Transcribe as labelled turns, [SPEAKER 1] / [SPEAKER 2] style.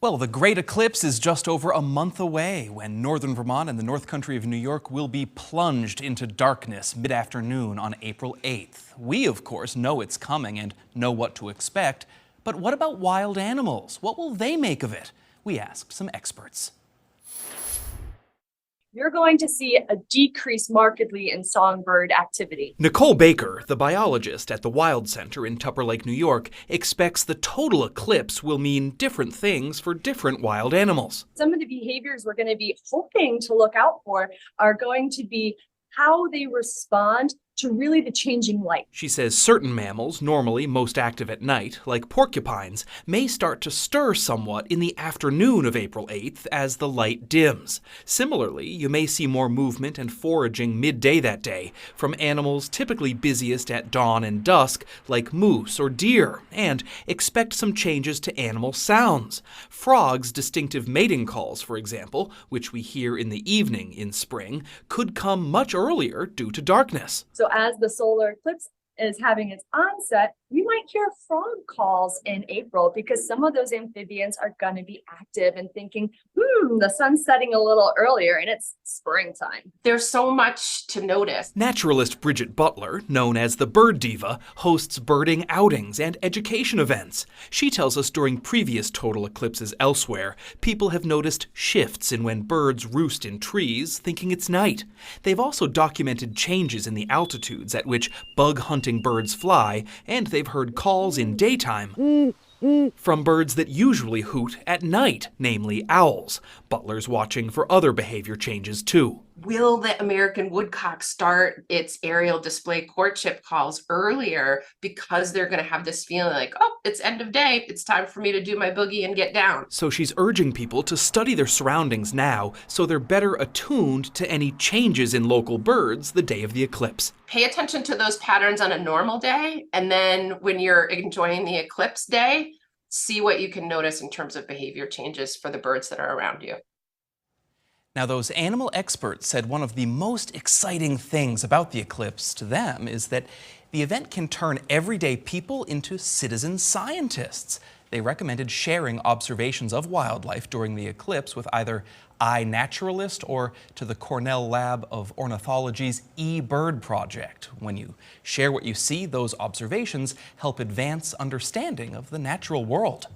[SPEAKER 1] Well, the great eclipse is just over a month away when northern Vermont and the North Country of New York will be plunged into darkness mid-afternoon on April 8th. We, of course, know it's coming and know what to expect. But what about wild animals? What will they make of it? We asked some experts.
[SPEAKER 2] You're going to see a decrease markedly in songbird activity.
[SPEAKER 1] Nicole Baker, the biologist at the Wild Center in Tupper Lake, New York, expects the total eclipse will mean different things for different wild animals.
[SPEAKER 2] Some of the behaviors we're going to be hoping to look out for are going to be how they respond to really the changing light.
[SPEAKER 1] She says certain mammals, normally most active at night, like porcupines, may start to stir somewhat in the afternoon of April 8th as the light dims. Similarly, you may see more movement and foraging midday that day from animals typically busiest at dawn and dusk, like moose or deer, and expect some changes to animal sounds. Frogs' distinctive mating calls, for example, which we hear in the evening in spring, could come much earlier due to darkness.
[SPEAKER 2] So as the solar eclipse is having its onset, we might hear frog calls in April because some of those amphibians are going to be active and thinking, the sun's setting a little earlier and it's springtime.
[SPEAKER 3] There's so much to notice.
[SPEAKER 1] Naturalist Bridget Butler, known as the Bird Diva, hosts birding outings and education events. She tells us during previous total eclipses elsewhere, people have noticed shifts in when birds roost in trees, thinking it's night. They've also documented changes in the altitudes at which bug-hunting birds fly, and they've heard calls in daytime from birds that usually hoot at night, namely owls. Butler's watching for other behavior changes too.
[SPEAKER 3] Will the American woodcock start its aerial display courtship calls earlier because they're going to have this feeling like, oh, it's end of day, it's time for me to do my boogie and get down?
[SPEAKER 1] So she's urging people to study their surroundings now so they're better attuned to any changes in local birds the day of the eclipse.
[SPEAKER 3] Pay attention to those patterns on a normal day, and then when you're enjoying the eclipse day, see what you can notice in terms of behavior changes for the birds that are around you.
[SPEAKER 1] Now, those animal experts said one of the most exciting things about the eclipse to them is that the event can turn everyday people into citizen scientists. They recommended sharing observations of wildlife during the eclipse with either iNaturalist or to the Cornell Lab of Ornithology's eBird project. When you share what you see, those observations help advance understanding of the natural world.